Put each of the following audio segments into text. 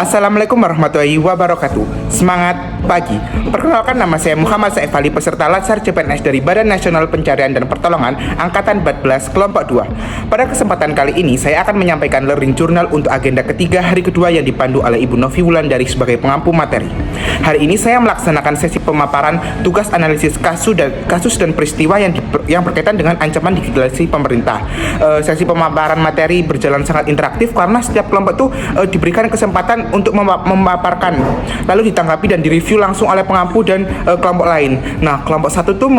Assalamualaikum warahmatullahi wabarakatuh. Semangat pagi. Perkenalkan, nama saya Muhammad Saif Ali, peserta Latsar CPNS dari Badan Nasional Pencarian dan Pertolongan Angkatan 14 Kelompok 2. Pada kesempatan kali ini saya akan menyampaikan learning journal untuk agenda ketiga hari kedua yang dipandu oleh Ibu Novi Wulandari sebagai pengampu materi. Hari ini saya melaksanakan sesi pemaparan tugas analisis kasus dan peristiwa yang berkaitan dengan ancaman digitalisasi pemerintah. Sesi pemaparan materi berjalan sangat interaktif karena setiap kelompok itu diberikan kesempatan untuk memaparkan, lalu ditanggapi dan direview langsung oleh pengampu dan kelompok lain. Nah, kelompok satu itu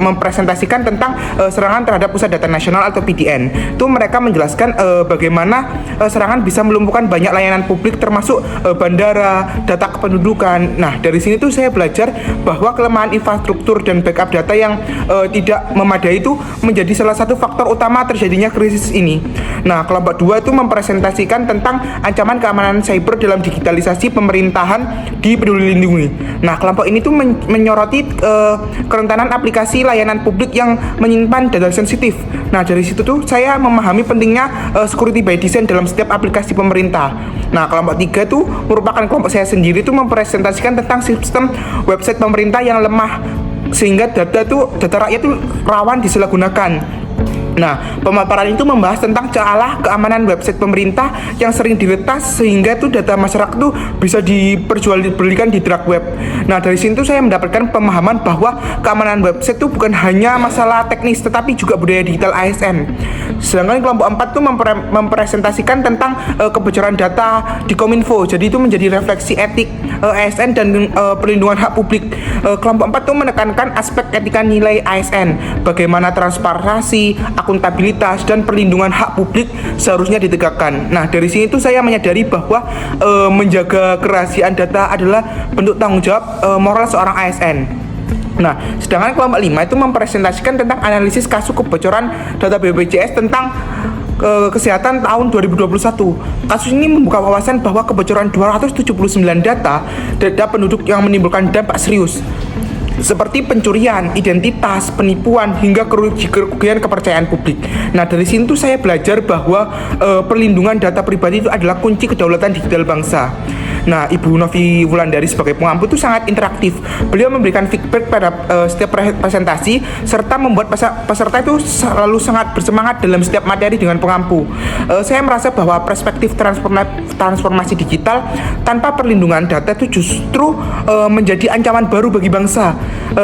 mempresentasikan tentang serangan terhadap Pusat Data Nasional atau PDN. Itu mereka menjelaskan bagaimana serangan bisa melumpuhkan banyak layanan publik termasuk bandara, data kependudukan. Nah, dari sini tuh saya belajar bahwa kelemahan infrastruktur dan backup data yang tidak memadai itu menjadi salah satu faktor utama terjadinya krisis ini. Nah, kelompok 2 itu mempresentasikan tentang ancaman keamanan cyber dalam digitalisasi pemerintahan di Peduli Lindungi. Nah, kelompok ini tuh menyoroti kerentanan aplikasi layanan publik yang menyimpan data sensitif. Nah, dari situ tuh saya memahami pentingnya security by design dalam setiap aplikasi pemerintah. Nah, kelompok 3 tuh merupakan kelompok saya sendiri tuh mempresentasikan tentang sistem website pemerintah yang lemah sehingga data rakyat tuh rawan disalahgunakan. Nah, pemaparan itu membahas tentang celah keamanan website pemerintah yang sering diretas sehingga itu data masyarakat itu bisa diperjualbelikan di dark web. Nah, dari sini tuh saya mendapatkan pemahaman bahwa keamanan website itu bukan hanya masalah teknis tetapi juga budaya digital ASN. Sedangkan kelompok 4 tuh mempresentasikan tentang kebocoran data di Kominfo. Jadi itu menjadi refleksi etik ASN dan perlindungan hak publik. Kelompok 4 tuh menekankan aspek etika nilai ASN, bagaimana transparansi, akuntabilitas dan perlindungan hak publik seharusnya ditegakkan. Nah, dari sini tuh saya menyadari bahwa menjaga kerahasiaan data adalah bentuk tanggung jawab moral seorang ASN. Nah, sedangkan kelompok 5 itu mempresentasikan tentang analisis kasus kebocoran data BPJS tentang kesehatan tahun 2021. Kasus ini membuka wawasan bahwa kebocoran 279 data penduduk yang menimbulkan dampak serius seperti pencurian identitas, penipuan, hingga kerugian kepercayaan publik. Nah, dari sini tuh saya belajar bahwa perlindungan data pribadi itu adalah kunci kedaulatan digital bangsa. Nah, Ibu Novi Wulandari sebagai pengampu itu sangat interaktif. Beliau memberikan feedback pada setiap presentasi serta membuat peserta itu selalu sangat bersemangat dalam setiap materi dengan pengampu. Saya merasa bahwa perspektif transformasi digital tanpa perlindungan data itu justru menjadi ancaman baru bagi bangsa.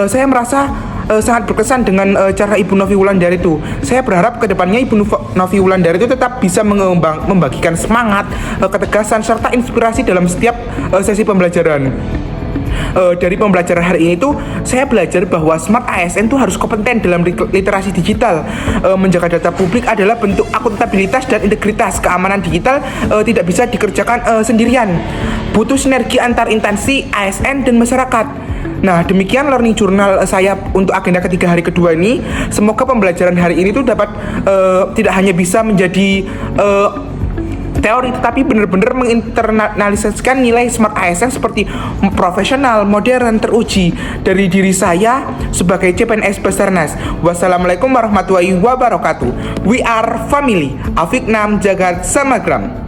Saya merasa sangat berkesan dengan cara Ibu Novi Wulandari itu. Saya berharap kedepannya Ibu Novi Wulandari itu tetap bisa membagikan semangat, ketegasan serta inspirasi dalam setiap sesi pembelajaran. Dari pembelajaran hari ini tuh saya belajar bahwa smart ASN tuh harus kompeten dalam literasi digital. Menjaga data publik adalah bentuk akuntabilitas dan integritas. Keamanan digital tidak bisa dikerjakan sendirian. Butuh sinergi antar instansi ASN dan masyarakat. Nah, demikian learning journal saya untuk agenda ketiga hari kedua ini. Semoga pembelajaran hari ini tuh dapat tidak hanya bisa menjadi teori, tetapi benar-benar menginternalisasikan nilai smart ASN seperti profesional, modern, teruji dari diri saya sebagai CPNS Basarnas. Wassalamualaikum warahmatullahi wabarakatuh. We are family. Afiknam Jagat Samagram.